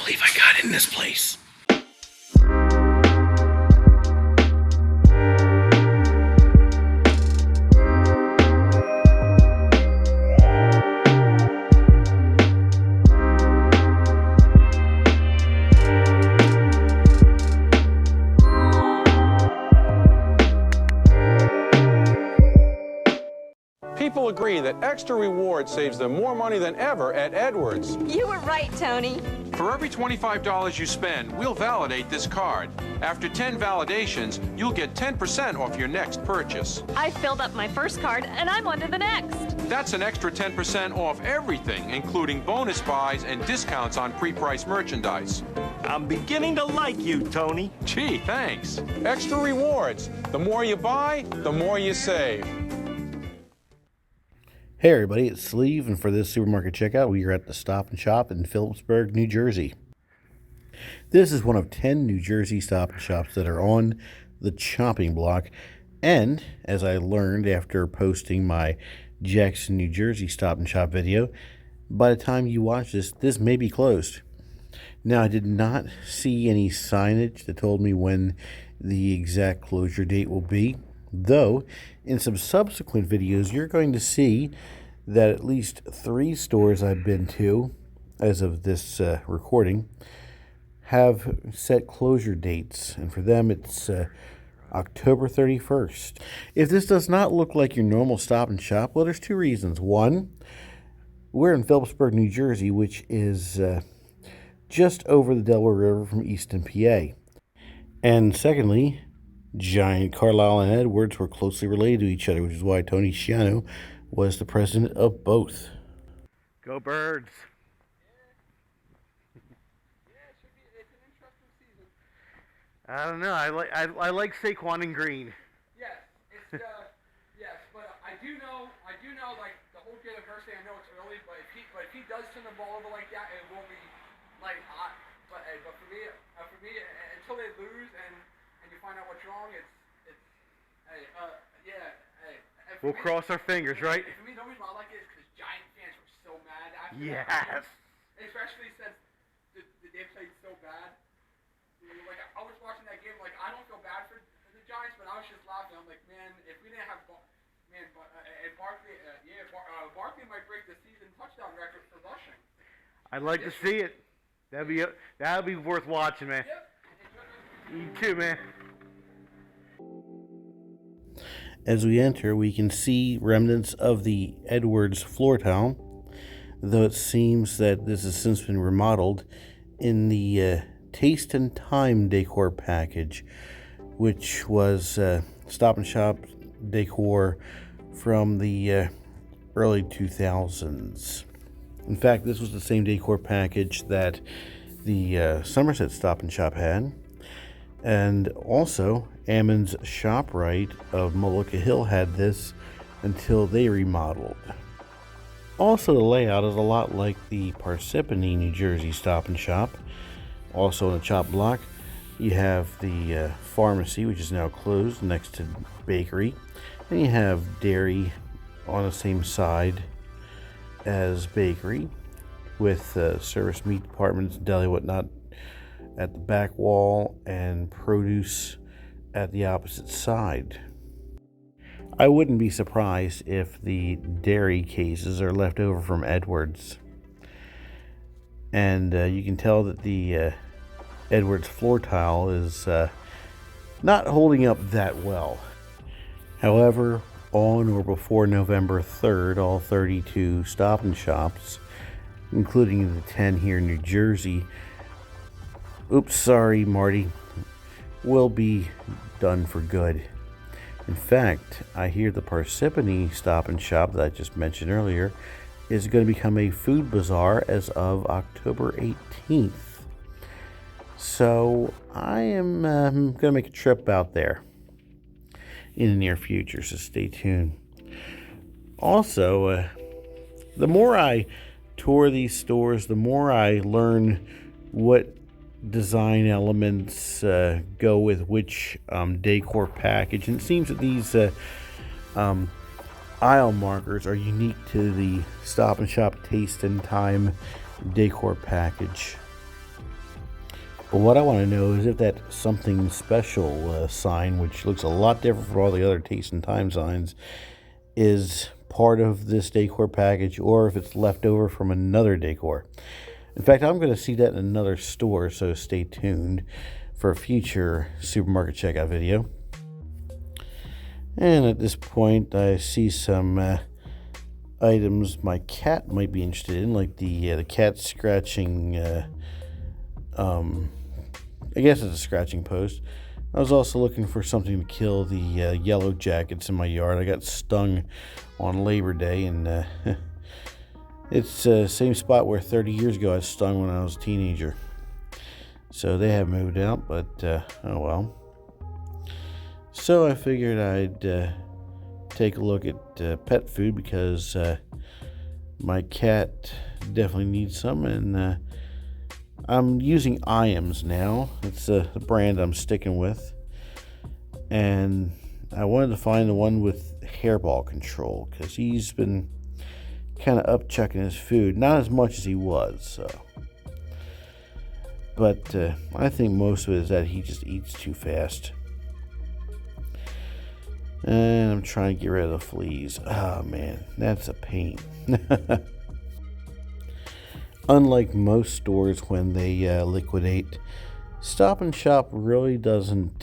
believe I got in this place. People agree that extra reward saves them more money than ever at Edwards. You were right, Tony. For every $25 you spend, we'll validate this card. After 10 validations, you'll get 10% off your next purchase. I filled up my first card, and I'm on to the next. That's an extra 10% off everything, including bonus buys and discounts on pre-priced merchandise. I'm beginning to like you, Tony. Gee, thanks. Extra rewards. The more you buy, the more you save. Hey everybody, it's Sleeve, and for this supermarket checkout, we are at the Stop and Shop in Phillipsburg, New Jersey. This is one of 10 New Jersey Stop and Shops that are on the chopping block, and as I learned after posting my Jackson, New Jersey Stop and Shop video, by the time you watch this, this may be closed. Now, I did not see any signage that told me when the exact closure date will be, though in some subsequent videos you're going to see that at least 3 stores I've been to as of this recording have set closure dates, and for them it's October 31st. If this does not look like your normal Stop and Shop, well, there's 2 reasons. One, we're in Phillipsburg, New Jersey, which is just over the Delaware River from Easton, PA. And secondly, Giant, Carlisle, and Edwards were closely related to each other, which is why Tony Schiano was the president of both. Go Birds. It's an interesting season. I don't know. I like Saquon in green. Yes, it's yes, but I do know like the whole kid adversity. I know it's early, but if he does turn the ball over like that, it will be like hot. But for me, until they lose and you find out what's wrong, it's We'll cross our fingers, right? For me, the reason why I like it is because Giant fans were so mad after Yes. that. Especially since they played so bad. Like, I was watching that game, like, I don't feel bad for the Giants, but I was just laughing. I'm like, man, if we didn't have Barkley might break the season touchdown record for rushing. I'd like to see it. That'd be worth watching, man. Yep. You too, man. As we enter, we can see remnants of the Edwards floor tile, though it seems that this has since been remodeled in the Taste and Time decor package, which was Stop and Shop decor from the early 2000s. In fact, this was the same decor package that the Somerset Stop and Shop had. And also, Ammon's ShopRite of Mullica Hill had this until they remodeled. Also, the layout is a lot like the Parsippany, New Jersey Stop and Shop. Also on the chop block, you have the pharmacy, which is now closed, next to bakery. And you have dairy on the same side as bakery, with service meat departments, deli, whatnot, at the back wall, and produce at the opposite side. I wouldn't be surprised if the dairy cases are left over from Edwards. And you can tell that the Edwards floor tile is not holding up that well. However, on or before November 3rd, all 32 Stop and Shops, including the 10 here in New Jersey, oops, sorry, Marty, will be done for good. In fact, I hear the Parsippany Stop and Shop that I just mentioned earlier is going to become a food bazaar as of October 18th. So I am going to make a trip out there in the near future, so stay tuned. Also, the more I tour these stores, the more I learn what design elements go with which decor package, and it seems that these aisle markers are unique to the Stop and Shop Taste and Time decor package. But what I want to know is if that something special sign, which looks a lot different from all the other Taste and Time signs, is part of this decor package or if it's left over from another decor. In fact, I'm going to see that in another store, so stay tuned for a future supermarket checkout video. And at this point, I see some items my cat might be interested in, like the cat scratching. I guess it's a scratching post. I was also looking for something to kill the yellow jackets in my yard. I got stung on Labor Day, and it's the same spot where 30 years ago I was stung when I was a teenager. So they have moved out, but oh well. So I figured I'd take a look at pet food because my cat definitely needs some, and I'm using Iams now. It's the brand I'm sticking with, and I wanted to find the one with hairball control because he's been kind of upchucking his food, not as much as he was. So, but I think most of it is that he just eats too fast. And I'm trying to get rid of the fleas. Oh man, that's a pain. Unlike most stores when they liquidate, Stop and Shop really doesn't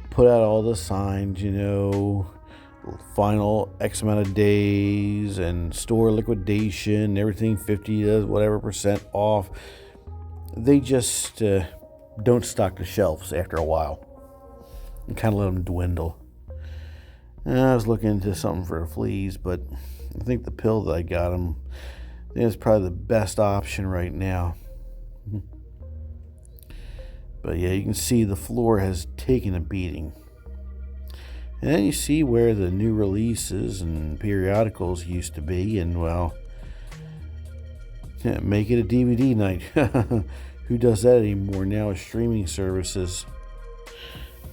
put out all the signs, final X amount of days and store liquidation, everything 50 to whatever percent off. They just don't stock the shelves after a while and kind of let them dwindle. And I was looking into something for the fleas, but I think the pill that I got them is probably the best option right now. But yeah, you can see the floor has taken a beating. And then you see where the new releases and periodicals used to be, and well, make it a DVD night. Who does that anymore now with streaming services?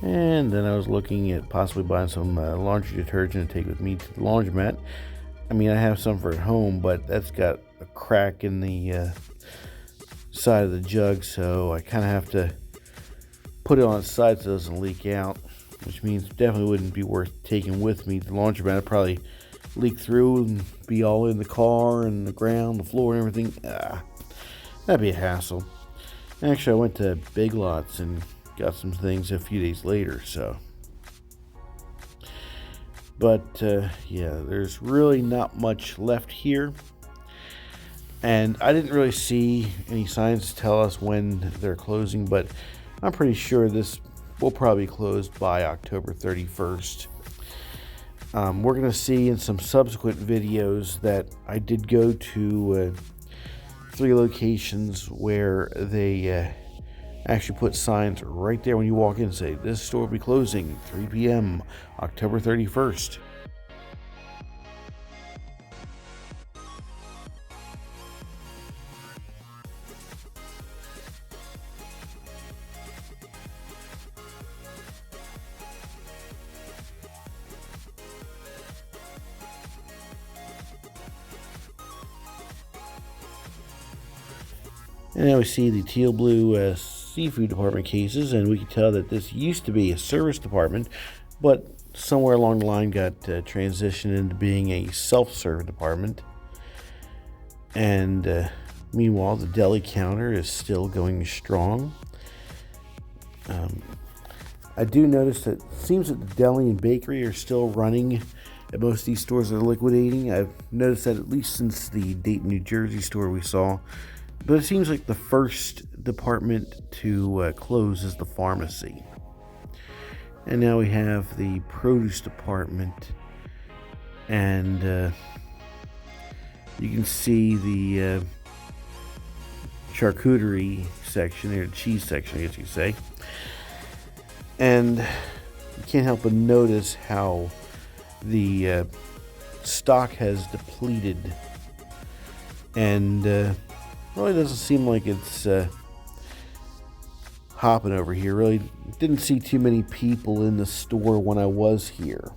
And then I was looking at possibly buying some laundry detergent to take with me to the laundromat. I mean, I have some for at home, but that's got a crack in the side of the jug, so I kind of have to put it on its side so it doesn't leak out, which means definitely wouldn't be worth taking with me to the laundromat. It'd probably leak through and be all in the car and the ground, the floor and everything. That'd be a hassle. Actually, I went to Big Lots and got some things a few days later, so. But yeah, there's really not much left here. And I didn't really see any signs to tell us when they're closing, but I'm pretty sure this will probably be closed by October 31st. We're going to see in some subsequent videos that I did go to 3 locations where they actually put signs right there when you walk in and say, this store will be closing 3 p.m. October 31st. And now we see the teal blue seafood department cases, and we can tell that this used to be a service department, but somewhere along the line got transitioned into being a self-serve department. And meanwhile, the deli counter is still going strong. I do notice that it seems that the deli and bakery are still running at most of these stores that are liquidating. I've noticed that at least since the Dayton, New Jersey store we saw. But it seems like the first department to close is the pharmacy. And now we have the produce department. And you can see the charcuterie section, or cheese section, I guess you could say. And you can't help but notice how the stock has depleted. And really doesn't seem like it's hopping over here. Really didn't see too many people in the store when I was here.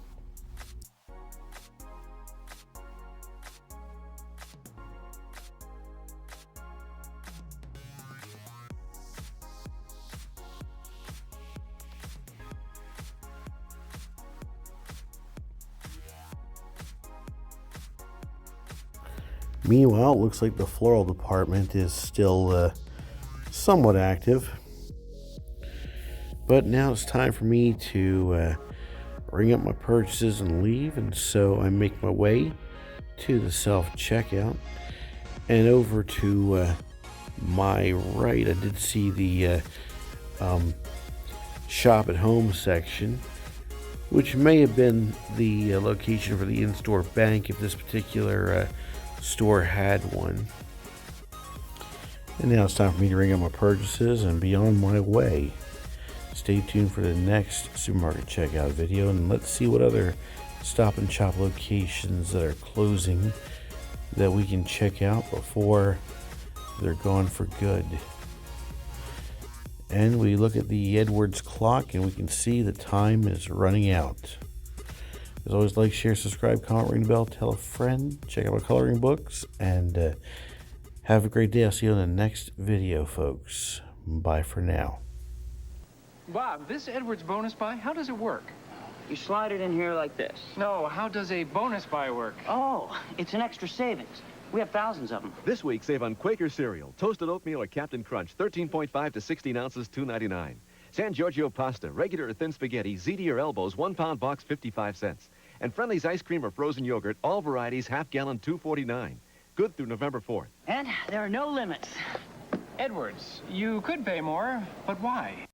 Meanwhile, it looks like the floral department is still somewhat active. But now it's time for me to ring up my purchases and leave, and so I make my way to the self-checkout. And over to my right, I did see the shop at home section, which may have been the location for the in-store bank if this particular store had one. And now it's time for me to ring up my purchases and be on my way. Stay tuned for the next supermarket checkout video, and let's see what other Stop and Shop locations that are closing that we can check out before they're gone for good. And we look at the Edwards clock and we can see the time is running out. As always, like, share, subscribe, comment, ring the bell, tell a friend, check out my coloring books, and have a great day. I'll see you in the next video, folks. Bye for now. Bob, this Edwards bonus buy, how does it work? You slide it in here like this. No, how does a bonus buy work? Oh, it's an extra savings. We have thousands of them. This week, save on Quaker cereal, toasted oatmeal, or Captain Crunch, 13.5 to 16 ounces, $2.99. San Giorgio pasta, regular or thin spaghetti, ZD or elbows, 1 pound box, 55 cents. And Friendly's ice cream or frozen yogurt, all varieties, half gallon, $2.49. Good through November 4th. And there are no limits. Edwards, you could pay more, but why?